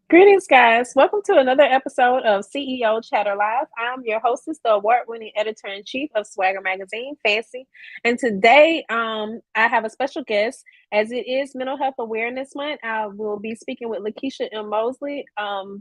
Greetings, guys. Welcome to another episode of CEO Chatter Live. I'm your hostess, the award-winning editor-in-chief of Swagger Magazine, Fancy. And today, I have a special guest. As it is Mental Health Awareness Month, I will be speaking with LaKisha Mosley.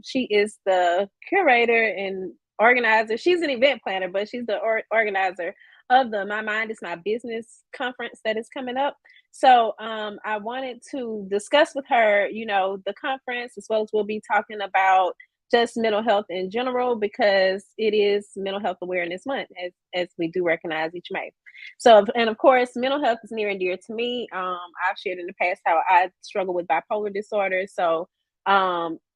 She is the curator and organizer. She's an event planner, but she's the organizer of the My Mind is My Business conference that is coming up. So I wanted to discuss with her, the conference, as well as we'll be talking about just mental health in general, because it is Mental Health Awareness Month, as we do recognize each May. So, and of course, mental health is near and dear to me. I've shared in the past how I struggle with bipolar disorder. So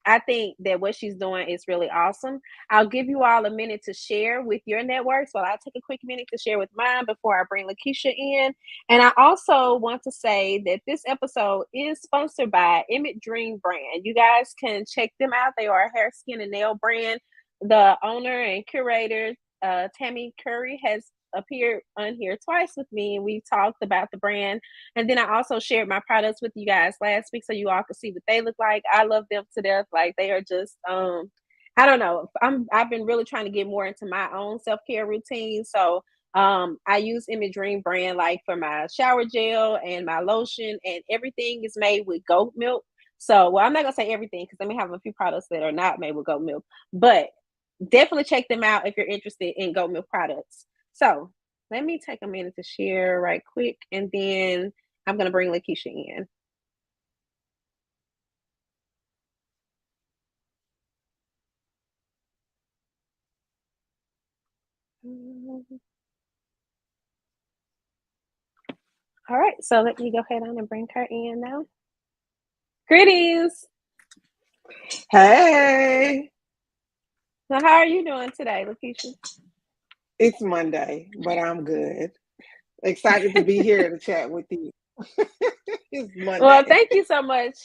I think that what she's doing is really awesome. I'll give you all a minute to share with your networks while I take a quick minute to share with mine before I bring LaKisha in. And I also want to say that this episode is sponsored by Emmett Dream Brand. You guys can check them out. They are a hair, skin, and nail brand. The owner and curator, Tammy Curry, has appeared on here twice with me, and we talked about the brand. And then I also shared my products with you guys last week, so you all can see what they look like. I love them to death. Like, they are just I don't know. I've been really trying to get more into my own self-care routine. So I use Image Dream brand like for my shower gel and my lotion, and everything is made with goat milk. So, well, I'm not gonna say everything because I may have a few products that are not made with goat milk, but definitely check them out if you're interested in goat milk products. So let me take a minute to share right quick, and then I'm gonna bring LaKisha in. All right, so let me go ahead on and bring her in now. Greetings. Hey, So how are you doing today, LaKisha? it's Monday, but I'm good. Excited to be here to chat with you. It's Well, Monday. thank you so much.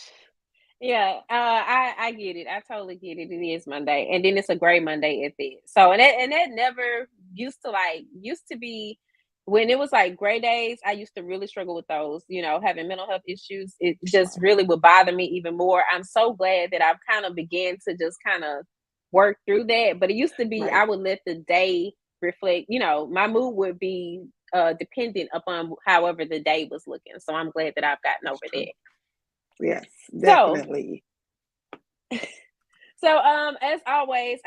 Yeah, I get it. I totally get it. It is Monday, and then it's a gray Monday at that. So, and that never used to be when it was like gray days. I used to really struggle with those. Having mental health issues, it just really would bother me even more. I'm so glad that I've kind of began to just kind of work through that. But it used to be Right. I would let the day reflect. My mood would be dependent upon however the day was looking. So I'm glad that I've gotten That's over true. that. Yes, So definitely. as always,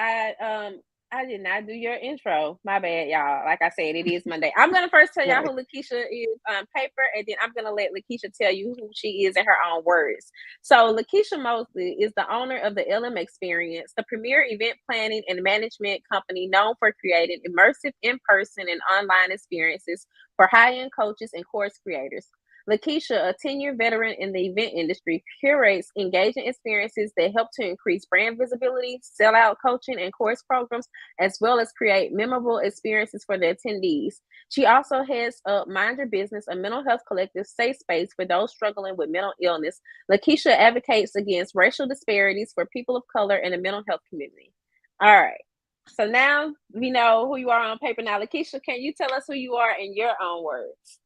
I did not do your intro. My bad, y'all. Like I said, it is Monday. I'm gonna first tell y'all Right. who LaKisha is on paper, and then I'm gonna let LaKisha tell you who she is in her own words. So LaKisha Mosley is the owner of the LM Experience, the premier event planning and management company known for creating immersive in-person and online experiences for high-end coaches and course creators. LaKisha, a 10-year veteran in the event industry, curates engaging experiences that help to increase brand visibility, sell out coaching and course programs, as well as create memorable experiences for the attendees. She also heads up Mind Your Business, a mental health collective safe space for those struggling with mental illness. LaKisha advocates against racial disparities for people of color in the mental health community. All right. So now we know who you are on paper. Now, LaKisha, can you tell us who you are in your own words?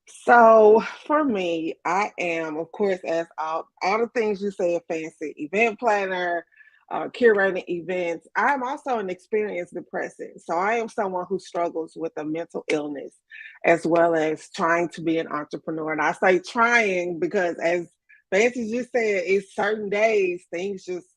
So for me, I am, of course, as all the things you say, a fancy event planner, curating events. I'm also an experienced depressant. So I am someone who struggles with a mental illness as well as trying to be an entrepreneur. And I say trying because, as Fancy just said, it's certain days things just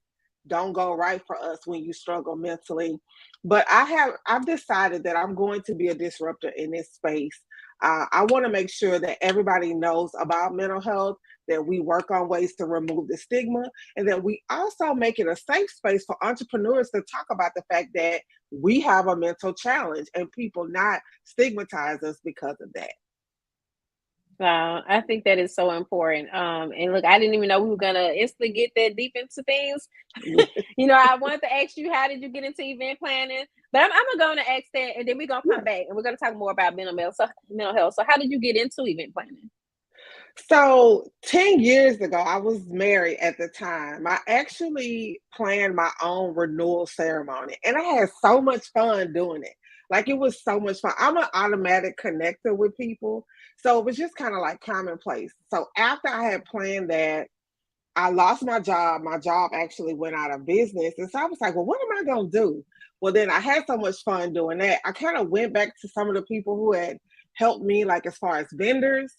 don't go right for us when you struggle mentally. But I've decided that I'm going to be a disruptor in this space. I want to make sure that everybody knows about mental health, that we work on ways to remove the stigma, and that we also make it a safe space for entrepreneurs to talk about the fact that we have a mental challenge and people not stigmatize us because of that. I think that is so important. And look, I didn't even know we were gonna instantly get that deep into things. I wanted to ask you, how did you get into event planning? But I'm gonna go and ask that, and then we're gonna come Yeah. back and we're gonna talk more about mental health. So, how did you get into event planning? So 10 years ago, I was married at the time. I actually planned my own renewal ceremony and I had so much fun doing it. Like it was so much fun. I'm an automatic connector with people. So it was just kind of like commonplace. So after I had planned that, I lost my job. My job actually went out of business. And so I was like, well, what am I going to do? Well, then I had so much fun doing that. I kind of went back to some of the people who had helped me, like as far as vendors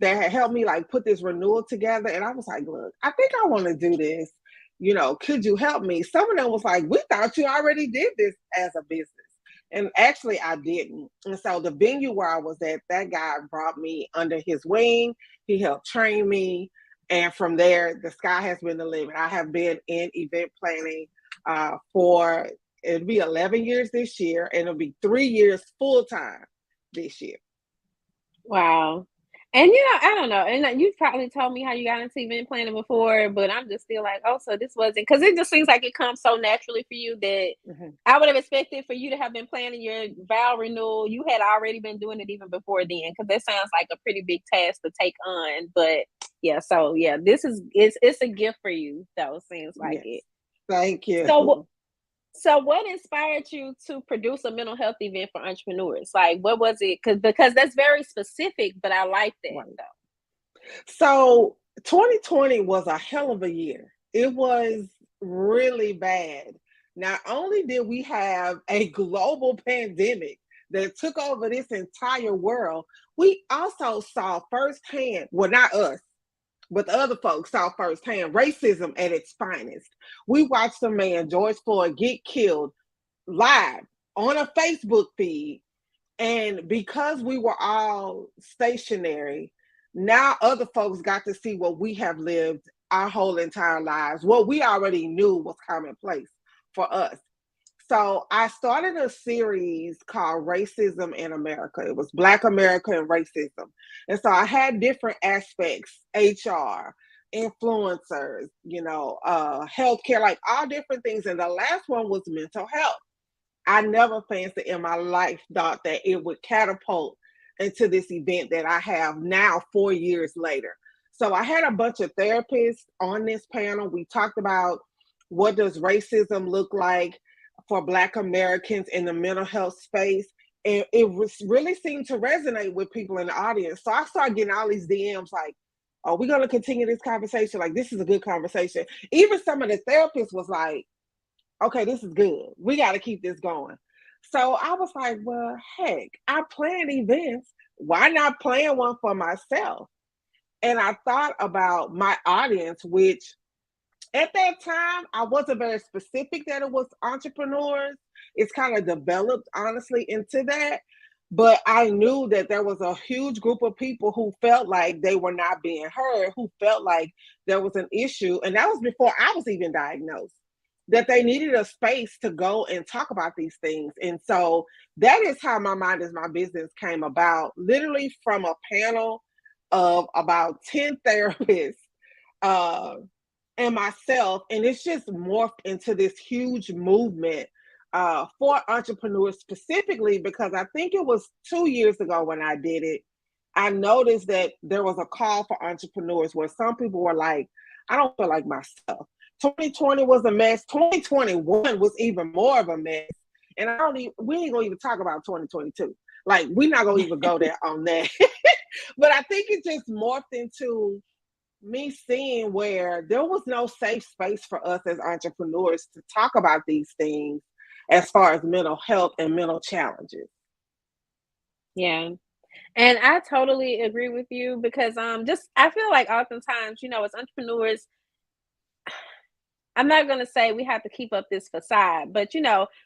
that had helped me like put this renewal together. And I was like, look, I think I want to do this. You know, could you help me? Some of them was like, we thought you already did this as a business. And actually, I didn't. And so the venue where I was at, that guy brought me under his wing. He helped train me. And from there, the sky has been the limit. I have been in event planning for, it'll be 11 years this year, and it'll be 3 years full time this year. Wow. And I don't know. And you've probably told me how you got into event planning before, but I'm just still like, oh, so this wasn't, because it just seems like it comes so naturally for you that Mm-hmm. I would have expected for you to have been planning your vow renewal. You had already been doing it even before then, because that sounds like a pretty big task to take on. But yeah, so yeah, it's a gift for you, though. Seems like Yes. it. Thank So you. so what inspired you to produce a mental health event for entrepreneurs? Like what was it? Because that's very specific, but I like that Right. though. So 2020 was a hell of a year. It was really bad. Not only did we have a global pandemic that took over this entire world, we also saw firsthand, well, not us, but the other folks saw firsthand racism at its finest. We watched a man, George Floyd, get killed live on a Facebook feed. And because we were all stationary, now other folks got to see what we have lived our whole entire lives, what we already knew was commonplace for us. So I started a series called Racism in America. It was Black America and Racism. And so I had different aspects, HR, influencers, healthcare, like all different things. And the last one was mental health. I never fancied in my life thought that it would catapult into this event that I have now 4 years later. So I had a bunch of therapists on this panel. We talked about what does racism look like for Black Americans in the mental health space. And it was really seemed to resonate with people in the audience. So I started getting all these DMs like, are we going to continue this conversation? Like, this is a good conversation. Even some of the therapists was like, okay, this is good. We got to keep this going. So I was like, well, heck, I plan events. Why not plan one for myself? And I thought about my audience, which at that time, I wasn't very specific that it was entrepreneurs. It's kind of developed, honestly, into that. But I knew that there was a huge group of people who felt like they were not being heard, who felt like there was an issue. And that was before I was even diagnosed, that they needed a space to go and talk about these things. And so that is how My Mind is My Business came about, literally from a panel of about 10 therapists. Uh, and myself, and it's just morphed into this huge movement for entrepreneurs specifically because I think it was 2 years ago when I did it. I noticed that there was a call for entrepreneurs where some people were like, I don't feel like myself. 2020 was a mess. 2021 was even more of a mess. And we ain't gonna even talk about 2022. Like, we're not gonna even go there on that. But I think it just morphed into me seeing where there was no safe space for us as entrepreneurs to talk about these things as far as mental health and mental challenges. Yeah. And I totally agree with you because just I feel like oftentimes, as entrepreneurs, I'm not gonna say we have to keep up this facade, but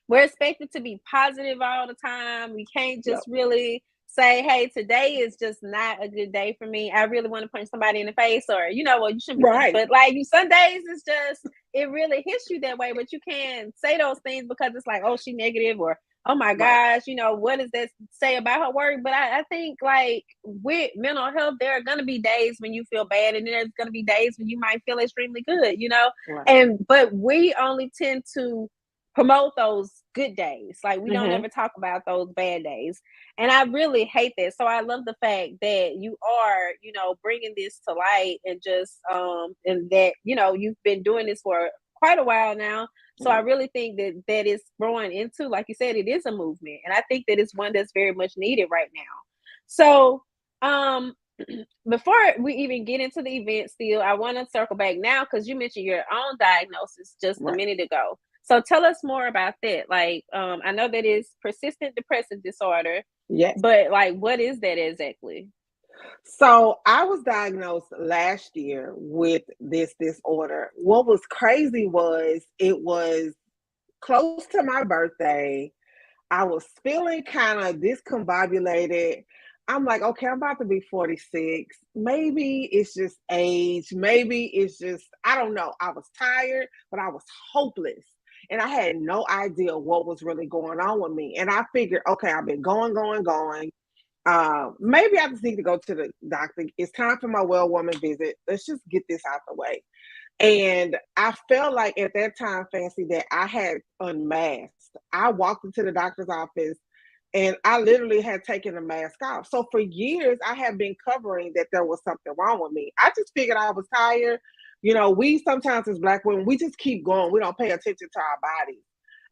we're expected to be positive all the time. We can't Yep. just really say, "Hey, today is just not a good day for me. I really want to punch somebody in the face," or well, you shouldn't be punching, Right. but like some days it's just it really hits you that way. But you can't say those things because it's like, "Oh, she negative," or "Oh my Right. gosh, what does that say about her work?" But I think like with mental health, there are gonna be days when you feel bad, and then there's gonna be days when you might feel extremely good. Right. But we only tend to promote those good days. Like we don't Mm-hmm. ever talk about those bad days. And I really hate that. So I love the fact that you are, bringing this to light and just and that, you've been doing this for quite a while now. So I Yeah. really think that it's growing into, like you said, it is a movement. And I think that it's one that's very much needed right now. So before we even get into the event still, I want to circle back now because you mentioned your own diagnosis just a Right. minute ago. So tell us more about that. Like, I know that is persistent depressive disorder, Yes. but like, what is that exactly? So I was diagnosed last year with this disorder. What was crazy was it was close to my birthday. I was feeling kind of discombobulated. I'm like, okay, I'm about to be 46. Maybe it's just age. Maybe it's just, I don't know. I was tired, but I was hopeless. And I had no idea what was really going on with me. And I figured, okay, I've been going. Maybe I just need to go to the doctor. It's time for my well woman visit. Let's just get this out the way. And I felt like at that time, Fancy, that I had unmasked. I walked into the doctor's office and I literally had taken the mask off. So for years, I had been covering that there was something wrong with me. I just figured I was tired. You know, we sometimes as Black women, we just keep going. We don't pay attention to our bodies.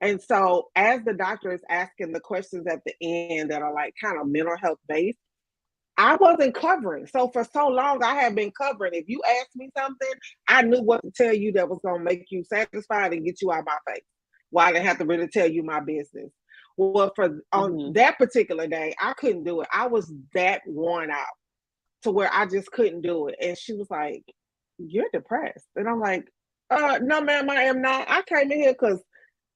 And so as the doctor is asking the questions at the end that are like kind of mental health based, I wasn't covering. So for so long, I had been covering. If you asked me something, I knew what to tell you that was going to make you satisfied and get you out my face. Well, I didn't have to really tell you my business. Well, for on Hmm. that particular day, I couldn't do it. I was that worn out to where I just couldn't do it. And she was like, "You're depressed," and I'm like, no, ma'am, I am not. I came in here because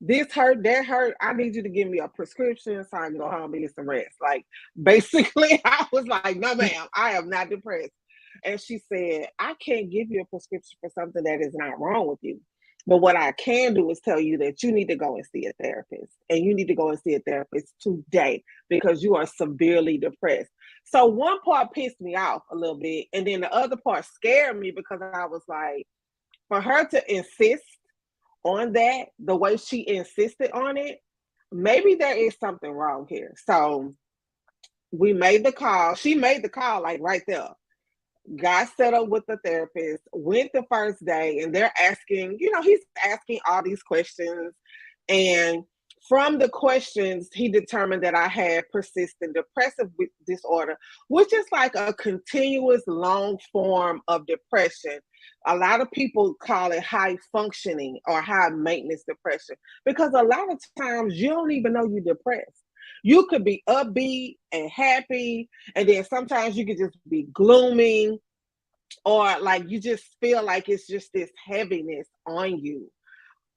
this hurt, that hurt. I need you to give me a prescription so I can go home and get some rest. Like, basically, I was like, no, ma'am, I am not depressed. And she said, I can't give you a prescription for something that is not wrong with you. But what I can do is tell you that you need to go and see a therapist. And you need to go and see a therapist today because you are severely depressed. So one part pissed me off a little bit. And then the other part scared me because I was like, for her to insist on that the way she insisted on it, maybe there is something wrong here. So we made the call. She made the call like right there. Got set up with the therapist, went the first day, and they're asking, he's asking all these questions. And from the questions, he determined that I had persistent depressive disorder, which is like a continuous long form of depression. A lot of people call it high functioning or high maintenance depression because a lot of times you don't even know you're depressed. You could be upbeat and happy, and then sometimes you could just be gloomy, or like you just feel like it's just this heaviness on you.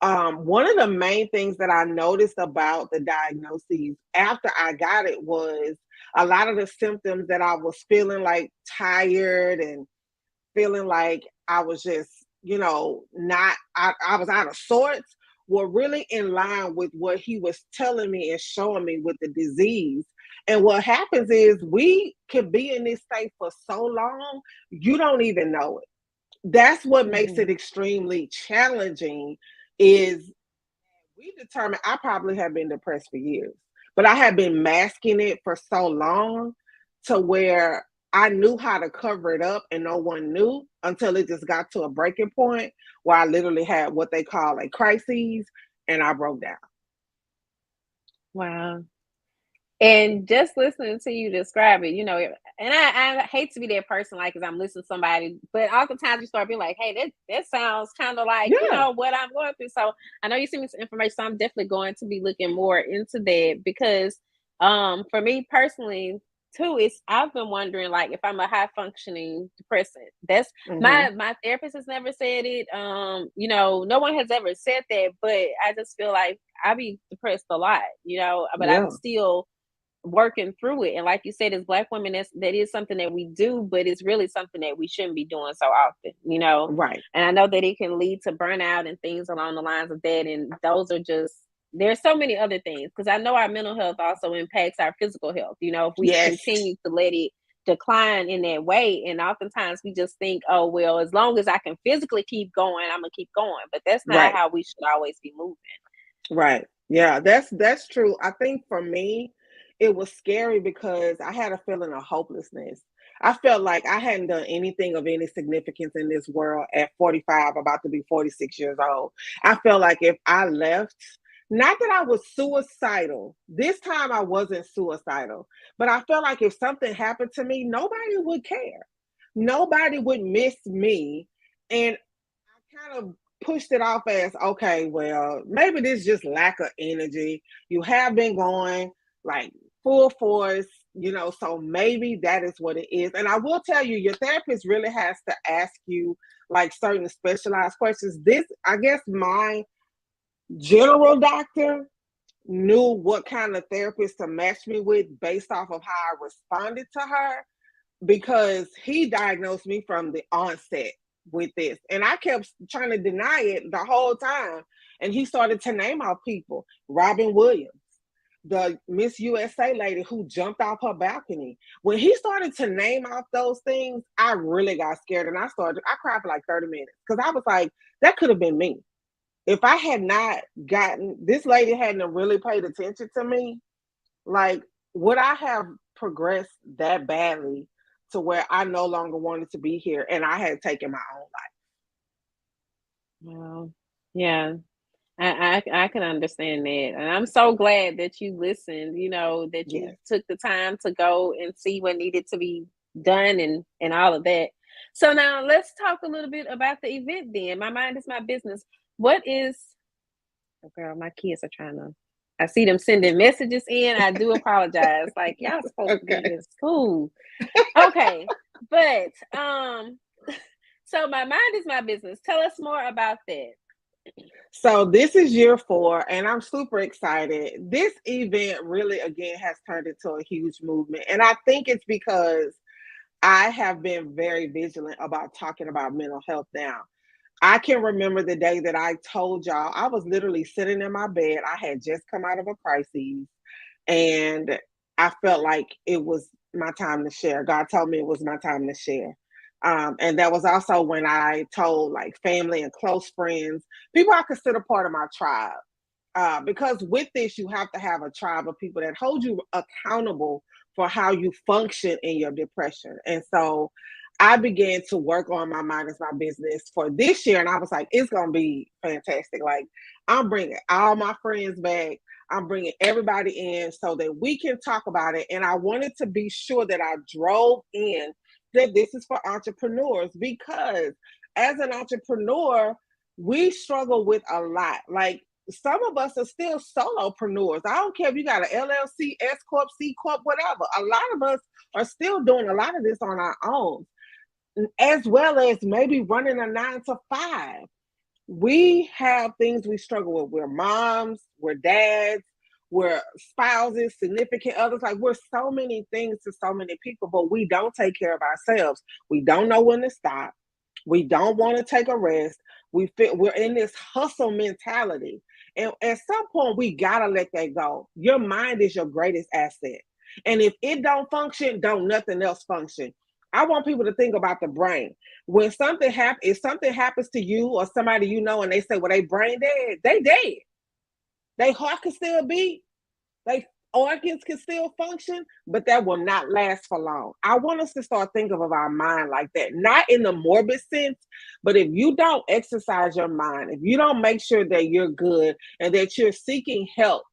One of the main things that I noticed about the diagnoses after I got it was a lot of the symptoms that I was feeling like tired and feeling like I was just, not, I was out of sorts, were really in line with what he was telling me and showing me with the disease. And what happens is we can be in this state for so long, you don't even know it. That's what makes it Hmm. extremely challenging is we determined I probably have been depressed for years, but I had been masking it for so long to where I knew how to cover it up and no one knew until it just got to a breaking point where I literally had what they call a crisis and I broke down. Wow. And just listening to you describe it, and I hate to be that person, like, because I'm listening to somebody, but oftentimes you start being like, hey, that sounds kind of like, Yeah, what I'm going through. So I know you sent me some information, so I'm definitely going to be looking more into that because, for me personally, too, it's I've been wondering like if I'm a high functioning depressant. That's hmm, my therapist has never said it. No one has ever said that, but I just feel like I be depressed a lot, but I'm yeah, still working through it. And like you said, as Black women, that is something that we do, but it's really something that we shouldn't be doing so often. right, And I know that it can lead to burnout and things along the lines of that. And those are just there's so many other things because I know our mental health also impacts our physical health. If we yes, continue to let it decline in that way, and oftentimes we just think, oh well, as long as I can physically keep going, I'm gonna keep going. But that's not right. how we should always be moving. Right. Yeah, that's true. I think for me, it was scary because I had a feeling of hopelessness. I felt like I hadn't done anything of any significance in this world at 45, about to be 46 years old. I felt like if I left, not that I was suicidal. This time I wasn't suicidal, but I felt like if something happened to me, nobody would care. Nobody would miss me. And I kind of pushed it off as, okay, well, maybe this is just lack of energy. You have been going like full force, so maybe that is what it is. And I will tell you, your therapist really has to ask you like certain specialized questions. This, I guess, my general doctor knew what kind of therapist to match me with based off of how I responded to her, because he diagnosed me from the onset with this. And I kept trying to deny it the whole time. And he started to name out people. Robin Williams, the Miss USA lady who jumped off her balcony. When he started to name off those things, I really got scared. And I cried for like 30 minutes because I was like, that could have been me. If I had not gotten, this lady hadn't really paid attention to me, like, would I have progressed that badly to where I no longer wanted to be here and I had taken my own life? Well, yeah. I can understand that, and I'm so glad that you listened. That you Yes. took the time to go and see what needed to be done and all of that. So now let's talk a little bit about the event. Then my mind is my business. What is? Oh, girl, my kids are trying to. I see them sending messages in. I do apologize. Like y'all supposed to be Okay. in school. Okay, but so my mind is my business. Tell us more about that. So this is year 4, and I'm super excited. This event really, again, has turned into a huge movement. And I think it's because I have been very vigilant about talking about mental health now. I can remember the day that I told y'all I was literally sitting in my bed. I had just come out of a crisis, and I felt like it was my time to share. God told me it was my time to share. And that was also when I told like family and close friends, people I consider part of my tribe. Because with this, you have to have a tribe of people that hold you accountable for how you function in your depression. And so I began to work on my mind as my business for this year. And I was like, it's going to be fantastic. Like, I'm bringing all my friends back. I'm bringing everybody in so that we can talk about it. And I wanted to be sure that I drove in that this is for entrepreneurs, because as an entrepreneur, we struggle with a lot. Like, some of us are still solopreneurs. I don't care if you got an LLC, S Corp, C Corp, whatever. A lot of us are still doing a lot of this on our own, as well as maybe running a 9 to 5. We have things we struggle with. We're moms, we're dads, we're spouses, significant others. Like, we're so many things to so many people, but we don't take care of ourselves. We don't know when to stop. We don't want to take a rest. We're in this hustle mentality. And at some point, we gotta let that go. Your mind is your greatest asset. And if it don't function, don't nothing else function. I want people to think about the brain. When something happens, if something happens to you or somebody you know, and they say, "Well, they brain dead," they dead. They heart can still beat. They organs can still function, but that will not last for long. I want us to start thinking of our mind like that, not in the morbid sense, but if you don't exercise your mind, if you don't make sure that you're good and that you're seeking help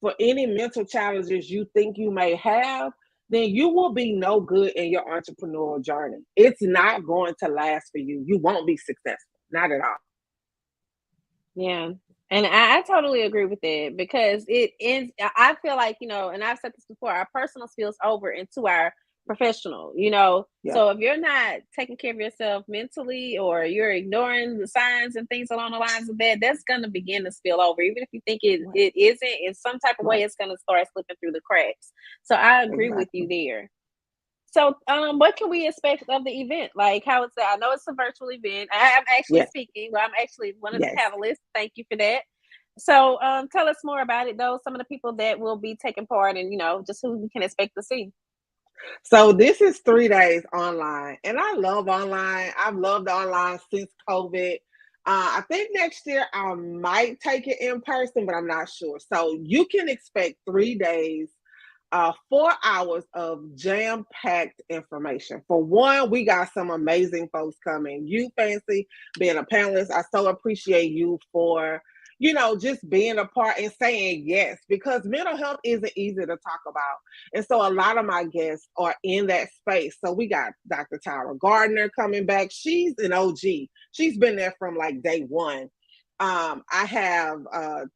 for any mental challenges you think you may have, then you will be no good in your entrepreneurial journey. It's not going to last for you. You won't be successful, not at all. Yeah. And I totally agree with that because it ends. I feel like, and I've said this before, our personal spills over into our professional. Yeah, So if you're not taking care of yourself mentally or you're ignoring the signs and things along the lines of that, that's going to begin to spill over. Even if you think right, it isn't, in some type of way, right, it's going to start slipping through the cracks. So I agree with you exactly. there. So, what can we expect of the event? Like, how it's? I know it's a virtual event. I'm actually Yes, speaking. Well, I'm actually one of the yes. panelists. Thank you for that. So, tell us more about it, though. Some of the people that will be taking part, and just who we can expect to see. So this is 3 days online, and I love online. I've loved online since COVID. I think next year I might take it in person, but I'm not sure. So you can expect 3 days, 4 hours of jam-packed information. For one, we got some amazing folks coming. You, Fancy, being a panelist, I so appreciate you for just being a part and saying yes, because mental health isn't easy to talk about. And so a lot of my guests are in that space. So we got Dr. Tyra Gardner coming back. She's an OG. She's been there from like day one. I have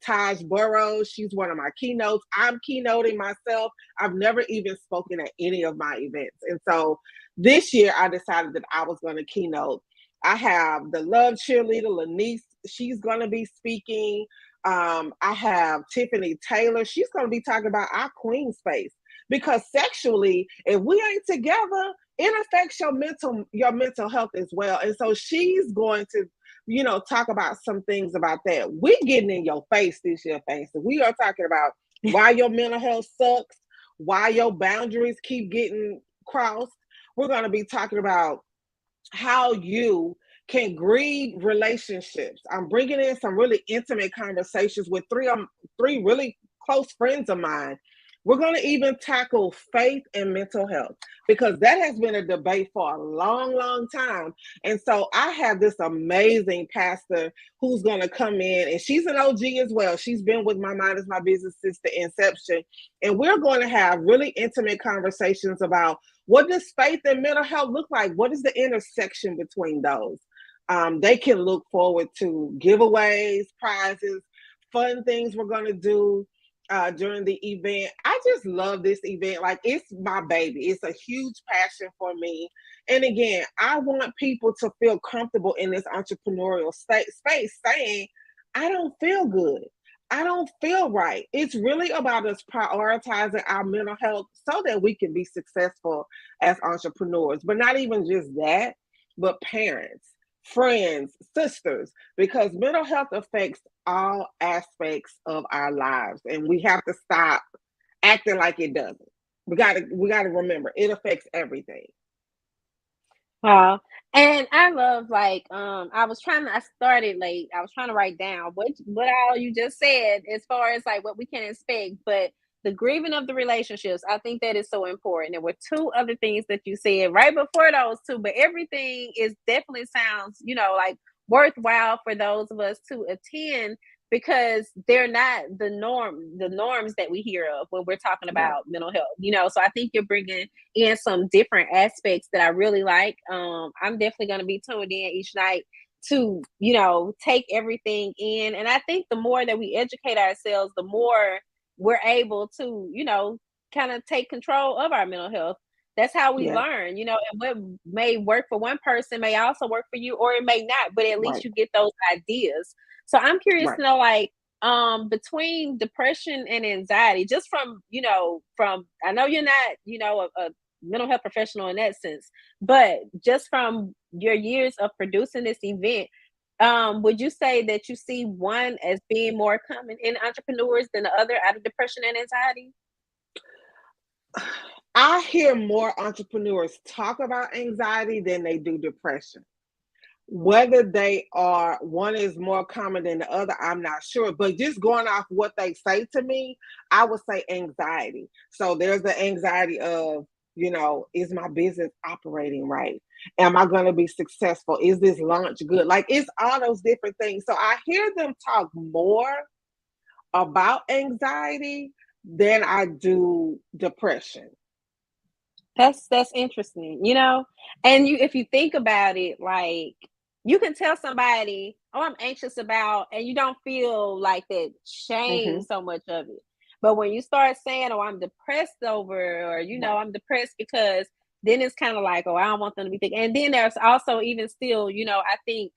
Taj Burrows. She's one of my keynotes. I'm keynoting myself. I've never even spoken at any of my events. And so this year I decided that I was going to keynote. I have the love cheerleader, Lanice. She's going to be speaking. I have Tiffany Taylor. She's going to be talking about our queen space, because sexually, if we ain't together, it affects your mental health as well. And so she's going to talk about some things about that. We getting in your face this year, Fancy. We are talking about why your mental health sucks, why your boundaries keep getting crossed. We're going to be talking about how you can grieve relationships. I'm bringing in some really intimate conversations with three really close friends of mine. We're going to even tackle faith and mental health, because that has been a debate for a long, long time. And so I have this amazing pastor who's going to come in, and she's an OG as well. She's been with My Mind is My Business since the inception. And we're going to have really intimate conversations about, what does faith and mental health look like? What is the intersection between those? They can look forward to giveaways, prizes, fun things we're going to do during the event. I just love this event. Like, it's my baby. It's a huge passion for me. And again, I want people to feel comfortable in this entrepreneurial space saying, I don't feel good. I don't feel right. It's really about us prioritizing our mental health so that we can be successful as entrepreneurs. But not even just that, but parents, friends, sisters, because mental health affects all aspects of our lives, and we have to stop acting like it doesn't. We gotta remember, it affects everything. Wow. And I love, like, I started late. I was trying to write down what all you just said as far as like what we can expect, but the grieving of the relationships, I think that is so important. There were two other things that you said right before those two, but everything is definitely sounds, like worthwhile for those of us to attend, because they're not the norms that we hear of when we're talking Right. about mental health. So I think you're bringing in some different aspects that I really like. I'm definitely going to be tuned in each night to, take everything in. And I think the more that we educate ourselves, the more we're able to, kind of take control of our mental health. That's how we Yeah. learn, and what may work for one person may also work for you, or it may not, but at least Right. you get those ideas. So I'm curious Right. to know, like, between depression and anxiety, just from I know you're not, a mental health professional in that sense, but just from your years of producing this event, would you say that you see one as being more common in entrepreneurs than the other, out of depression and anxiety? I hear more entrepreneurs talk about anxiety than they do depression. Whether they are, one is more common than the other, I'm not sure. But just going off what they say to me, I would say anxiety. So there's the anxiety of, is my business operating right? Am I going to be successful? Is this launch good? Like, it's all those different things. So I hear them talk more about anxiety than I do depression. That's interesting, and if you think about it, like, you can tell somebody, "Oh, I'm anxious about," and you don't feel like that shame Hmm. so much of it. But when you start saying, "Oh, I'm depressed over," or, Right. "I'm depressed because," then it's kind of like, "Oh, I don't want them to be thinking." And then there's also even still, I think,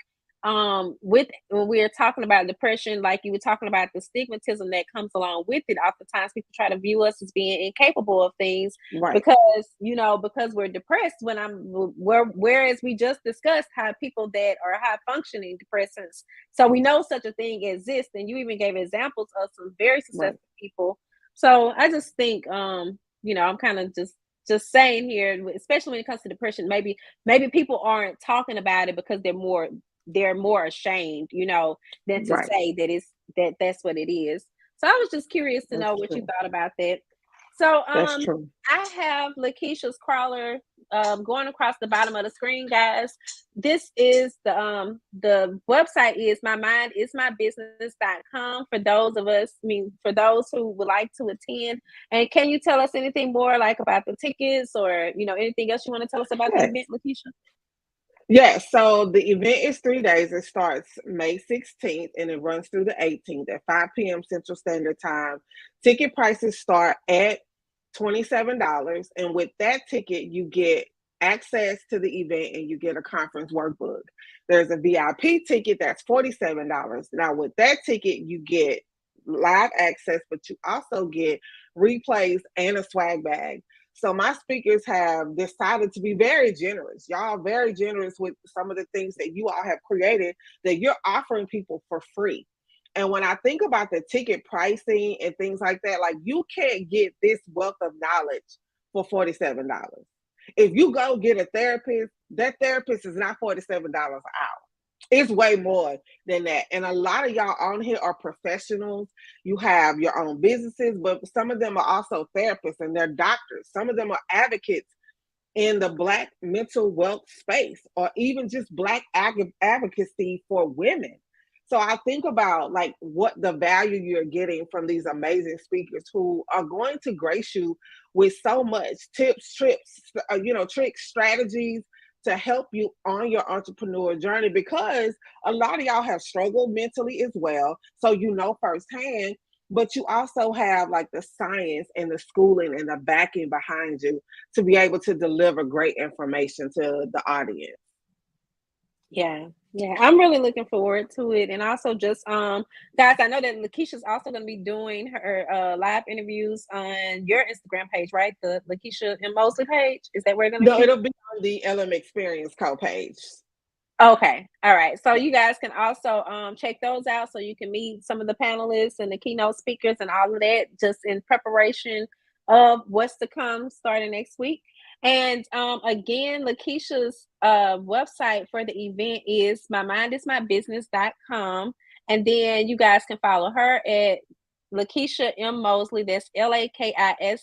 with when we're talking about depression, like you were talking about the stigmatism that comes along with it. Oftentimes people try to view us as being incapable of things, Right. because because we're depressed, whereas we just discussed how people that are high functioning depressants, so we know such a thing exists, and you even gave examples of some very Right. successful people. So I just think, I'm kind of just saying here, especially when it comes to depression, maybe people aren't talking about it because they're more ashamed, than to Right. say that that's what it is. So I was just curious to That's know what you true. thought about that. So That's true. I have LaKisha's crawler going across the bottom of the screen, guys. This is the website is mymindismybusiness.com for those of us, I mean for those who would like to attend. And can you tell us anything more like about the tickets or anything else you want to tell us about the Yes. event, LaKisha? Yes, so the event is 3 days. It starts May 16th and it runs through the 18th at 5 p.m. Central Standard Time. Ticket prices start at $27. And with that ticket, you get access to the event and you get a conference workbook. There's a VIP ticket that's $47. Now, with that ticket, you get live access, but you also get replays and a swag bag. So my speakers have decided to be very generous. Y'all are very generous with some of the things that you all have created that you're offering people for free. And when I think about the ticket pricing and things like that, like you can't get this wealth of knowledge for $47. If you go get a therapist, that therapist is not $47 an hour. It's way more than that. And a lot of y'all on here are professionals. You have your own businesses, but some of them are also therapists and they're doctors. Some of them are advocates in the Black mental wealth space or even just Black advocacy for women. So I think about like what the value you're getting from these amazing speakers who are going to grace you with so much tips, tricks, strategies to help you on your entrepreneur journey because a lot of y'all have struggled mentally as well. So you know firsthand, but you also have like the science and the schooling and the backing behind you to be able to deliver great information to the audience. Yeah, yeah, I'm really looking forward to it, and also just guys, I know that LaKisha's also going to be doing her live interviews on your Instagram page, right? The LaKisha and Mosley page. Is that where it's going to No, be? it'll be on the LM Experience co-page. Okay, all right. So you guys can also check those out, so you can meet some of the panelists and the keynote speakers and all of that, just in preparation of what's to come starting next week. And again, LaKisha's website for the event is mymindismybusiness.com. And then you guys can follow her at LaKisha M. Mosley. That's LaKishaMMosley.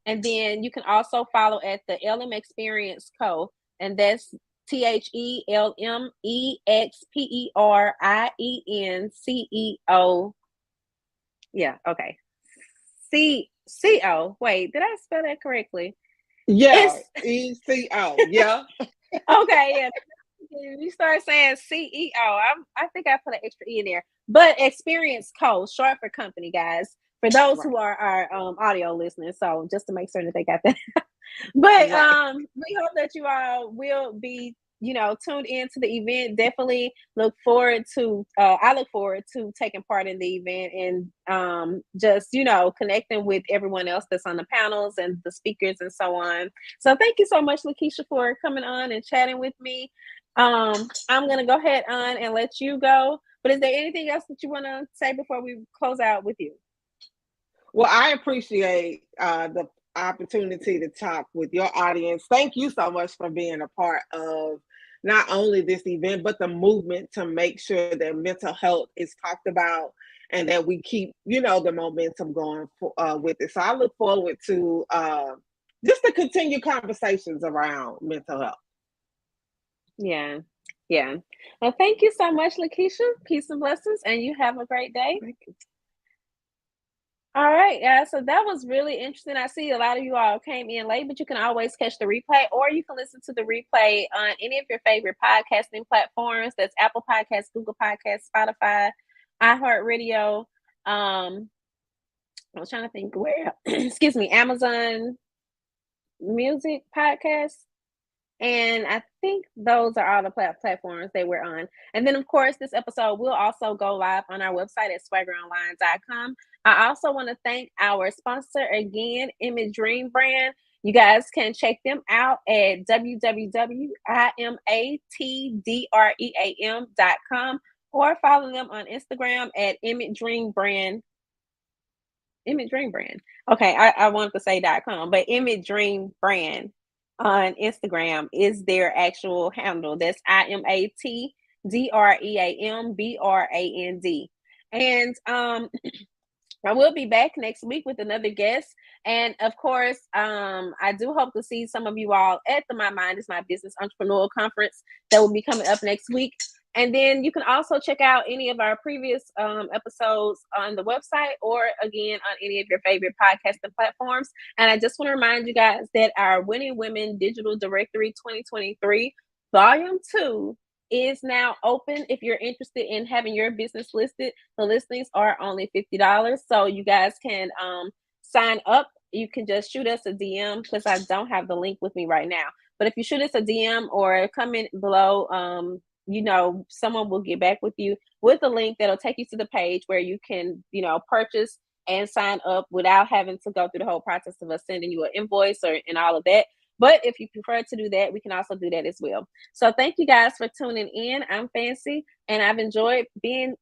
And then you can also follow at the LM Experience Co. And that's TheLmExperience Yeah, okay. CO. Wait, did I spell that correctly? Yeah, It's ECO. Yeah. okay, yeah. You start saying CEO. I think I put an extra E in there. But Experience Co, short for company, guys. For those Right. who are our audio listeners, so just to make sure that they got that. But Right. we hope that you all will be tuned into the event. Definitely look forward to I look forward to taking part in the event and just connecting with everyone else that's on the panels and the speakers and so on. So thank you so much, LaKisha, for coming on and chatting with me. I'm gonna go ahead on and let you go, but is there anything else that you want to say before we close out with you? Well, I appreciate the opportunity to talk with your audience. Thank you so much for being a part of not only this event, but the movement to make sure that mental health is talked about and that we keep, the momentum going with it. So I look forward to just to continue conversations around mental health. Yeah. Yeah. Well, thank you so much, LaKisha. Peace and blessings, and you have a great day. Thank you. All right, yeah. So that was really interesting. I see a lot of you all came in late, but you can always catch the replay, or you can listen to the replay on any of your favorite podcasting platforms. That's Apple Podcasts, Google Podcasts, Spotify, iHeartRadio. I was trying to think where. Excuse me, Amazon Music Podcast. And I think those are all the platforms that we're on. And then, of course, this episode will also go live on our website at swaggeronline.com. I also want to thank our sponsor again, Image Dream Brand. You guys can check them out at www.imatdream.com or follow them on Instagram at Image Dream Brand. Image Dream Brand. Okay, I wanted to say .com, but Image Dream Brand on Instagram is their actual handle. That's IMATDREAMBRAND. And I will be back next week with another guest. And of course, I do hope to see some of you all at the My Mind is My Business Entrepreneurial Conference that will be coming up next week. And then you can also check out any of our previous episodes on the website or again on any of your favorite podcasting platforms. And I just want to remind you guys that our Winning Women Digital Directory 2023 Volume 2 is now open if you're interested in having your business listed. The listings are only $50. So you guys can sign up. You can just shoot us a DM because I don't have the link with me right now. But if you shoot us a DM or comment below, someone will get back with you with a link that'll take you to the page where you can, purchase and sign up without having to go through the whole process of us sending you an invoice and all of that. But if you prefer to do that, we can also do that as well. So thank you guys for tuning in. I'm Fancy, and I've enjoyed being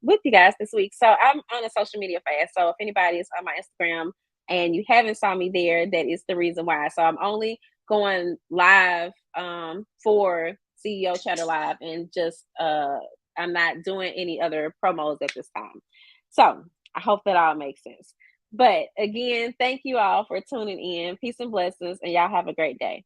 with you guys this week. So I'm on a social media fast. So if anybody is on my Instagram and you haven't saw me there, that is the reason why. So I'm only going live for CEO Chatter Live, and just I'm not doing any other promos at this time. So I hope that all makes sense. But again, thank you all for tuning in. Peace and blessings, and y'all have a great day.